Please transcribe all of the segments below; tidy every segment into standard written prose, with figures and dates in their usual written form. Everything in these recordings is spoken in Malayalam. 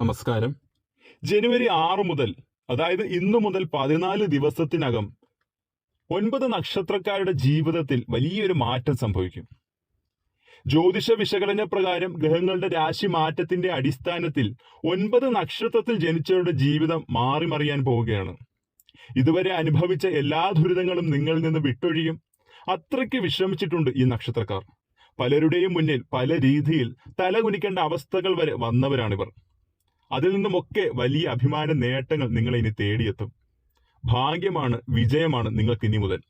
നമസ്കാരം. ജനുവരി 6 മുതൽ, അതായത് ഇന്നു മുതൽ 14 ദിവസത്തിനകം 9 നക്ഷത്രക്കാരുടെ ജീവിതത്തിൽ വലിയൊരു മാറ്റം സംഭവിക്കും. ജ്യോതിഷ വിശകലന പ്രകാരം ഗ്രഹങ്ങളുടെ രാശി മാറ്റത്തിന്റെ അടിസ്ഥാനത്തിൽ 9 നക്ഷത്രത്തിൽ ജനിച്ചവരുടെ ജീവിതം മാറിമറിയാൻ പോവുകയാണ്. ഇതുവരെ അനുഭവിച്ച എല്ലാ ദുരിതങ്ങളും നിങ്ങളിൽ നിന്ന് വിട്ടൊഴിയും. അത്രയ്ക്ക് വിഷമിച്ചിട്ടുണ്ട് ഈ നക്ഷത്രക്കാർ. പലരുടെയും മുന്നിൽ പല രീതിയിൽ തലകുനിക്കേണ്ട അവസ്ഥകൾ വരെ വന്നവരാണിവർ. അതിൽ നിന്നുമൊക്കെ വലിയ അഭിമാന നേട്ടങ്ങൾ നിങ്ങളെ ഇനി തേടിയെത്തും. ഭാഗ്യമാണ്, വിജയമാണ് നിങ്ങൾക്ക് ഇനി മുതൽ.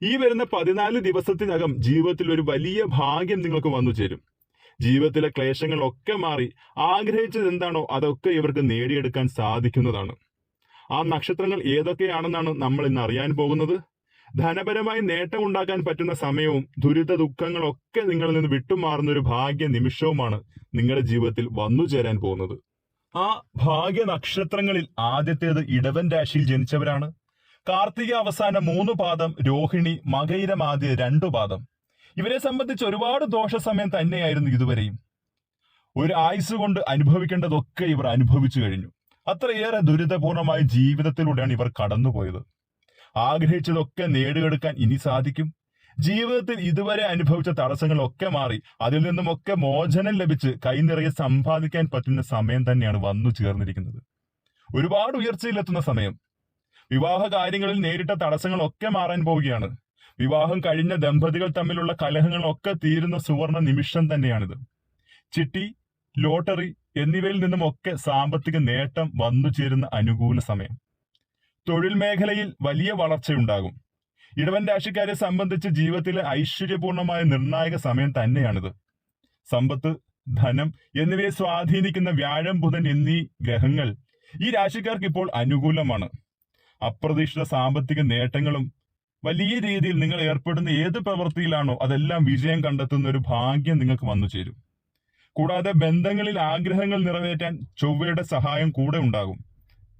ഈ വരുന്ന 14 ദിവസത്തിനകം ജീവിതത്തിൽ ഒരു വലിയ ഭാഗ്യം നിങ്ങൾക്ക് വന്നു ചേരും. ജീവിതത്തിലെ ക്ലേശങ്ങളൊക്കെ മാറി ആഗ്രഹിച്ചത് എന്താണോ അതൊക്കെ ഇവർക്ക് നേടിയെടുക്കാൻ സാധിക്കുന്നതാണ്. ആ നക്ഷത്രങ്ങൾ ഏതൊക്കെയാണെന്നാണ് നമ്മൾ ഇന്ന് അറിയാൻ പോകുന്നത്. ധനപരമായി നേട്ടം ഉണ്ടാക്കാൻ പറ്റുന്ന സമയവും ദുരിത ദുഃഖങ്ങളൊക്കെ നിങ്ങളിൽ നിന്ന് വിട്ടുമാറുന്ന ഒരു ഭാഗ്യ നിമിഷവുമാണ് നിങ്ങളുടെ ജീവിതത്തിൽ വന്നു ചേരാൻ പോകുന്നത്. ആ ഭാഗ്യ നക്ഷത്രങ്ങളിൽ ആദ്യത്തേത് ഇടവൻ രാശിയിൽ ജനിച്ചവരാണ്. കാർത്തിക അവസാന 3 പാദം, രോഹിണി, മകയിരം ആദ്യ 2 പാദം. ഇവരെ സംബന്ധിച്ച് ഒരുപാട് ദോഷ സമയം തന്നെയായിരുന്നു ഇതുവരെയും. ഒരു ആയുസ് കൊണ്ട് അനുഭവിക്കേണ്ടതൊക്കെ ഇവർ അനുഭവിച്ചു കഴിഞ്ഞു. അത്രയേറെ ദുരിതപൂർണമായ ജീവിതത്തിലൂടെയാണ് ഇവർ കടന്നുപോയത്. ആഗ്രഹിച്ചതൊക്കെ നേടിയെടുക്കാൻ ഇനി സാധിക്കും. ജീവിതത്തിൽ ഇതുവരെ അനുഭവിച്ച തടസ്സങ്ങളൊക്കെ മാറി അതിൽ നിന്നുമൊക്കെ മോചനം ലഭിച്ച് കൈനിറയെ സമ്പാദിക്കാൻ പറ്റുന്ന സമയം തന്നെയാണ് വന്നു ചേർന്നിരിക്കുന്നത്. ഒരുപാട് ഉയർച്ചയിലെത്തുന്ന സമയം. വിവാഹ കാര്യങ്ങളിൽ നേരിട്ട തടസ്സങ്ങളൊക്കെ മാറാൻ പോവുകയാണ്. വിവാഹം കഴിഞ്ഞ ദമ്പതികൾ തമ്മിലുള്ള കലഹങ്ങളൊക്കെ തീരുന്ന സുവർണ നിമിഷം തന്നെയാണിത്. ചിട്ടി, ലോട്ടറി എന്നിവയിൽ നിന്നുമൊക്കെ സാമ്പത്തിക നേട്ടം വന്നു ചേരുന്ന അനുകൂല സമയം. തൊഴിൽ മേഖലയിൽ വലിയ വളർച്ചയുണ്ടാകും. ഇടവൻ രാശിക്കാരെ സംബന്ധിച്ച് ജീവിതത്തിലെ ഐശ്വര്യപൂർണമായ നിർണായക സമയം തന്നെയാണിത്. സമ്പത്ത്, ധനം എന്നിവയെ സ്വാധീനിക്കുന്ന വ്യാഴം, ബുധൻ എന്നീ ഗ്രഹങ്ങൾ ഈ രാശിക്കാർക്ക് ഇപ്പോൾ അനുകൂലമാണ്. അപ്രതീക്ഷിത സാമ്പത്തിക നേട്ടങ്ങളും വലിയ രീതിയിൽ നിങ്ങൾ ഏർപ്പെടുന്ന ഏത് പ്രവൃത്തിയിലാണോ അതെല്ലാം വിജയം കണ്ടെത്തുന്ന ഒരു ഭാഗ്യം നിങ്ങൾക്ക് വന്നു ചേരും. കൂടാതെ ബന്ധങ്ങളിൽ ആഗ്രഹങ്ങൾ നിറവേറ്റാൻ ചൊവ്വയുടെ സഹായം കൂടെ ഉണ്ടാകും.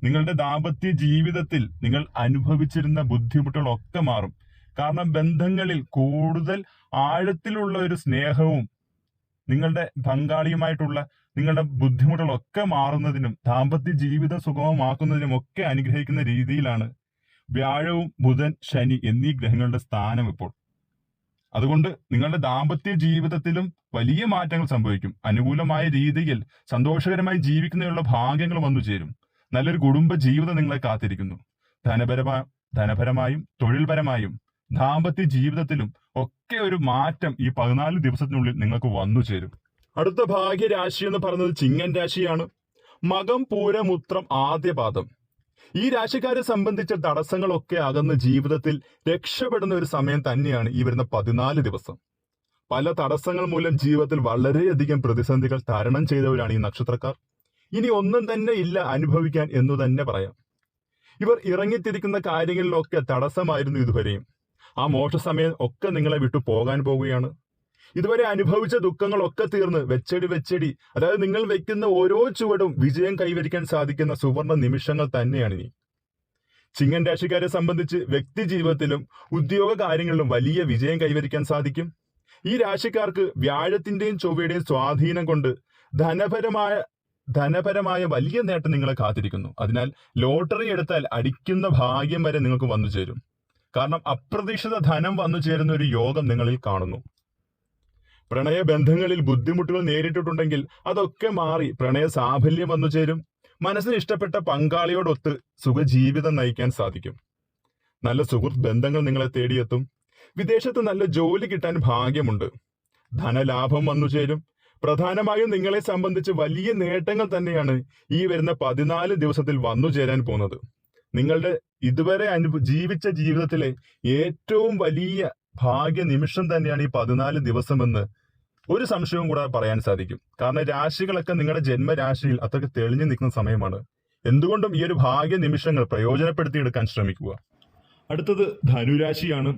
നിങ്ങളുടെ ദാമ്പത്യ ജീവിതത്തിൽ നിങ്ങൾ അനുഭവിച്ചിരുന്ന ബുദ്ധിമുട്ടുകളൊക്കെ മാറും. കാരണം ബന്ധങ്ങളിൽ കൂടുതൽ ആഴത്തിലുള്ള ഒരു സ്നേഹവും നിങ്ങളുടെ പങ്കാളിയുമായിട്ടുള്ള നിങ്ങളുടെ ബുദ്ധിമുട്ടുകളൊക്കെ മാറുന്നതിനും ദാമ്പത്യ ജീവിതം സുഗമമാക്കുന്നതിനും ഒക്കെ അനുഗ്രഹിക്കുന്ന രീതിയിലാണ് വ്യാഴവും, ബുധൻ, ശനി എന്നീ ഗ്രഹങ്ങളുടെ സ്ഥാനം ഇപ്പോൾ. അതുകൊണ്ട് നിങ്ങളുടെ ദാമ്പത്യ ജീവിതത്തിലും വലിയ മാറ്റങ്ങൾ സംഭവിക്കും. അനുകൂലമായ രീതിയിൽ സന്തോഷകരമായി ജീവിക്കുന്നതിനുള്ള ഭാഗ്യങ്ങൾ വന്നു ചേരും. നല്ലൊരു കുടുംബ ജീവിതം നിങ്ങളെ കാത്തിരിക്കുന്നു. ധനപരമായും തൊഴിൽപരമായും ദാമ്പത്യ ജീവിതത്തിലും ഒക്കെ ഒരു മാറ്റം ഈ 14 ദിവസത്തിനുള്ളിൽ നിങ്ങൾക്ക് വന്നു ചേരും. അടുത്ത ഭാഗ്യരാശി എന്ന് പറയുന്നത് ചിങ്ങൻ രാശിയാണ്. മകം, പൂരം, ഉത്രം ആദ്യ പാദം. ഈ രാശിക്കാരെ സംബന്ധിച്ച തടസ്സങ്ങളൊക്കെ അകന്ന് ജീവിതത്തിൽ രക്ഷപ്പെടുന്ന ഒരു സമയം തന്നെയാണ് ഈ വരുന്ന 14 ദിവസം. പല തടസ്സങ്ങൾ മൂലം ജീവിതത്തിൽ വളരെയധികം പ്രതിസന്ധികൾ തരണം ചെയ്തവരാണ് ഈ നക്ഷത്രക്കാർ. ഇനി ഒന്നും തന്നെ ഇല്ല അനുഭവിക്കാൻ എന്നു തന്നെ പറയാം. ഇവർ ഇറങ്ങിത്തിരിക്കുന്ന കാര്യങ്ങളിലൊക്കെ തടസ്സമായിരുന്നു ഇതുവരെയും. ആ മോശ സമയം ഒക്കെ നിങ്ങളെ വിട്ടു പോകാൻ പോവുകയാണ്. ഇതുവരെ അനുഭവിച്ച ദുഃഖങ്ങളൊക്കെ തീർന്ന് വെച്ചടി, അതായത് നിങ്ങൾ വെക്കുന്ന ഓരോ ചുവടും വിജയം കൈവരിക്കാൻ സാധിക്കുന്ന സുവർണ നിമിഷങ്ങൾ തന്നെയാണിനി. ചിങ്ങൻ രാശിക്കാരെ സംബന്ധിച്ച് വ്യക്തി ജീവിതത്തിലും ഉദ്യോഗ കാര്യങ്ങളിലും വലിയ വിജയം കൈവരിക്കാൻ സാധിക്കും. ഈ രാശിക്കാർക്ക് വ്യാഴത്തിന്റെയും ചൊവ്വയുടെയും സ്വാധീനം കൊണ്ട് ധനപരമായ വലിയ നേട്ടം നിങ്ങളെ കാത്തിരിക്കുന്നു. അതിനാൽ ലോട്ടറി എടുത്താൽ അടിക്കുന്ന ഭാഗ്യം വരെ നിങ്ങൾക്ക് വന്നു ചേരും. കാരണം അപ്രതീക്ഷിത ധനം വന്നു ചേരുന്ന ഒരു യോഗം നിങ്ങളിൽ കാണുന്നു. പ്രണയബന്ധങ്ങളിൽ ബുദ്ധിമുട്ടുകൾ നേരിട്ടിട്ടുണ്ടെങ്കിൽ അതൊക്കെ മാറി പ്രണയ സാഫല്യം വന്നു ചേരും. മനസ്സിന് ഇഷ്ടപ്പെട്ട പങ്കാളിയോടൊത്ത് സുഖജീവിതം നയിക്കാൻ സാധിക്കും. നല്ല സുഹൃത്ത് ബന്ധങ്ങൾ നിങ്ങളെ തേടിയെത്തും. വിദേശത്ത് നല്ല ജോലി കിട്ടാൻ ഭാഗ്യമുണ്ട്. ധനലാഭം വന്നു ചേരും. പ്രധാനമായും നിങ്ങളെ സംബന്ധിച്ച് വലിയ നേട്ടങ്ങൾ തന്നെയാണ് ഈ വരുന്ന 14 ദിവസത്തിൽ വന്നു ചേരാൻ പോകുന്നത്. നിങ്ങളുടെ ഇതുവരെ ജീവിച്ച ജീവിതത്തിലെ ഏറ്റവും വലിയ ഭാഗ്യ നിമിഷം തന്നെയാണ് ഈ 14 ദിവസമെന്ന് ഒരു സംശയവും കൂടെ പറയാൻ സാധിക്കും. കാരണം രാശികളൊക്കെ നിങ്ങളുടെ ജന്മരാശിയിൽ അത്രയ്ക്ക് തെളിഞ്ഞു നിൽക്കുന്ന സമയമാണ്. എന്തുകൊണ്ടും ഈ ഒരു ഭാഗ്യ നിമിഷങ്ങൾ പ്രയോജനപ്പെടുത്തിയെടുക്കാൻ ശ്രമിക്കുക. അടുത്തത് ധനുരാശിയാണ്.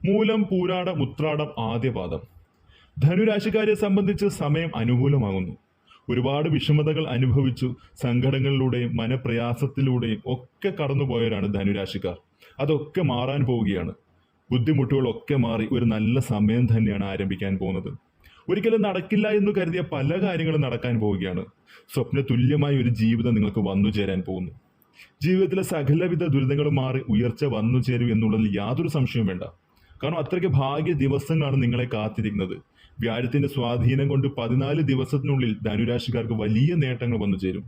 മൂലം, പൂരാടം, ഉത്രാടം ആദ്യ പാദം. ധനുരാശിക്കാരെ സംബന്ധിച്ച് സമയം അനുകൂലമാകുന്നു. ഒരുപാട് വിഷമതകൾ അനുഭവിച്ചു സങ്കടങ്ങളിലൂടെയും മനപ്രയാസത്തിലൂടെയും ഒക്കെ കടന്നുപോയവരാണ് ധനുരാശിക്കാർ. അതൊക്കെ മാറാൻ പോവുകയാണ്. ബുദ്ധിമുട്ടുകളൊക്കെ മാറി ഒരു നല്ല സമയം തന്നെയാണ് ആരംഭിക്കാൻ പോകുന്നത്. ഒരിക്കലും നടക്കില്ല എന്ന് കരുതിയ പല കാര്യങ്ങളും നടക്കാൻ പോവുകയാണ്. സ്വപ്ന തുല്യമായ ഒരു ജീവിതം നിങ്ങൾക്ക് വന്നു ചേരാൻ പോകുന്നു. ജീവിതത്തിലെ സകലവിധ ദുരിതങ്ങളും മാറി ഉയർച്ച വന്നു ചേരും എന്നുള്ളതിൽ യാതൊരു സംശയവും വേണ്ട. കാരണം അത്രയ്ക്ക് ഭാഗ്യ ദിവസങ്ങളാണ് നിങ്ങളെ കാത്തിരിക്കുന്നത്. വ്യാഴത്തിന്റെ സ്വാധീനം കൊണ്ട് 14 ദിവസത്തിനുള്ളിൽ ധനുരാശിക്കാർക്ക് വലിയ നേട്ടങ്ങൾ വന്നു ചേരും.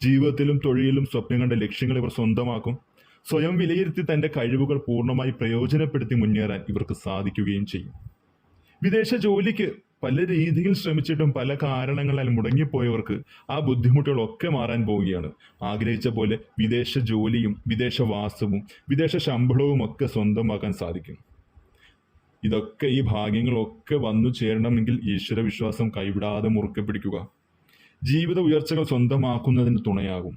ജീവിതത്തിലും തൊഴിലിലും സ്വപ്നം കണ്ട ലക്ഷ്യങ്ങൾ ഇവർ സ്വന്തമാക്കും. സ്വയം വിലയിരുത്തി തന്റെ കഴിവുകൾ പൂർണ്ണമായി പ്രയോജനപ്പെടുത്തി മുന്നേറാൻ ഇവർക്ക് സാധിക്കുകയും ചെയ്യും. വിദേശ ജോലിക്ക് പല രീതിയിൽ ശ്രമിച്ചിട്ടും പല കാരണങ്ങളാൽ മുടങ്ങിപ്പോയവർക്ക് ആ ബുദ്ധിമുട്ടുകളൊക്കെ മാറാൻ പോവുകയാണ്. ആഗ്രഹിച്ച പോലെ വിദേശ ജോലിയും വിദേശവാസവും വിദേശ ശമ്പളവും ഒക്കെ സ്വന്തമാക്കാൻ സാധിക്കും. ഇതൊക്കെ ഈ ഭാഗ്യങ്ങളൊക്കെ വന്നു ചേരണമെങ്കിൽ ഈശ്വര വിശ്വാസം കൈവിടാതെ മുറുക്കെ പിടിക്കുക. ജീവിത ഉയർച്ചകൾ സ്വന്തമാക്കുന്നതിന് തുണയാകും.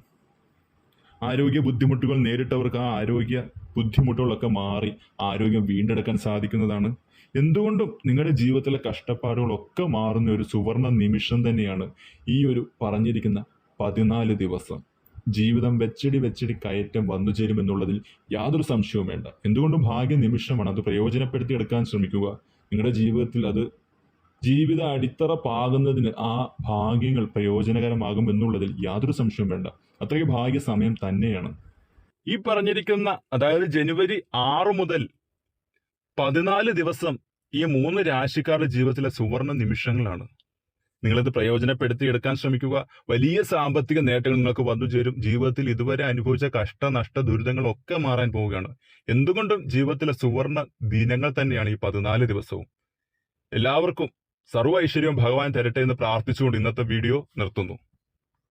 ആരോഗ്യ ബുദ്ധിമുട്ടുകൾ നേരിട്ടവർക്ക് ആ ആരോഗ്യ ബുദ്ധിമുട്ടുകളൊക്കെ മാറി ആരോഗ്യം വീണ്ടെടുക്കാൻ സാധിക്കുന്നതാണ്. എന്തുകൊണ്ടും നിങ്ങളുടെ ജീവിതത്തിലെ കഷ്ടപ്പാടുകളൊക്കെ മാറുന്ന ഒരു സുവർണ നിമിഷം തന്നെയാണ് ഈ ഒരു പറഞ്ഞിരിക്കുന്ന 14 ദിവസം. ജീവിതം വെച്ചടി കയറ്റം വന്നു ചേരുമെന്നുള്ളതിൽ യാതൊരു സംശയവും വേണ്ട. എന്തുകൊണ്ടും ഭാഗ്യ നിമിഷമാണ്. അത് പ്രയോജനപ്പെടുത്തി എടുക്കാൻ ശ്രമിക്കുക. നിങ്ങളുടെ ജീവിതത്തിൽ അത് ജീവിത അടിത്തറ പാകുന്നതിന് ആ ഭാഗ്യങ്ങൾ പ്രയോജനകരമാകും എന്നുള്ളതിൽ യാതൊരു സംശയവും വേണ്ട. അത്രയ്ക്ക് ഭാഗ്യ സമയം തന്നെയാണ് ഈ പറഞ്ഞിരിക്കുന്ന. അതായത് ജനുവരി 6 മുതൽ 14 ദിവസം ഈ 3 രാശിക്കാരുടെ ജീവിതത്തിലെ സുവർണ നിമിഷങ്ങളാണ്. നിങ്ങളത് പ്രയോജനപ്പെടുത്തി എടുക്കാൻ ശ്രമിക്കുക. വലിയ സാമ്പത്തിക നേട്ടങ്ങൾ നിങ്ങൾക്ക് വന്നു ചേരും. ജീവിതത്തിൽ ഇതുവരെ അനുഭവിച്ച കഷ്ടനഷ്ട ദുരിതങ്ങളൊക്കെ മാറാൻ പോവുകയാണ്. എന്തുകൊണ്ടും ജീവിതത്തിലെ സുവർണ ദിനങ്ങൾ തന്നെയാണ് ഈ 14 ദിവസവും. എല്ലാവർക്കും സർവ്വ ഐശ്വര്യവും ഭഗവാൻ തരട്ടെ എന്ന് പ്രാർത്ഥിച്ചുകൊണ്ട് ഇന്നത്തെ വീഡിയോ നിർത്തുന്നു.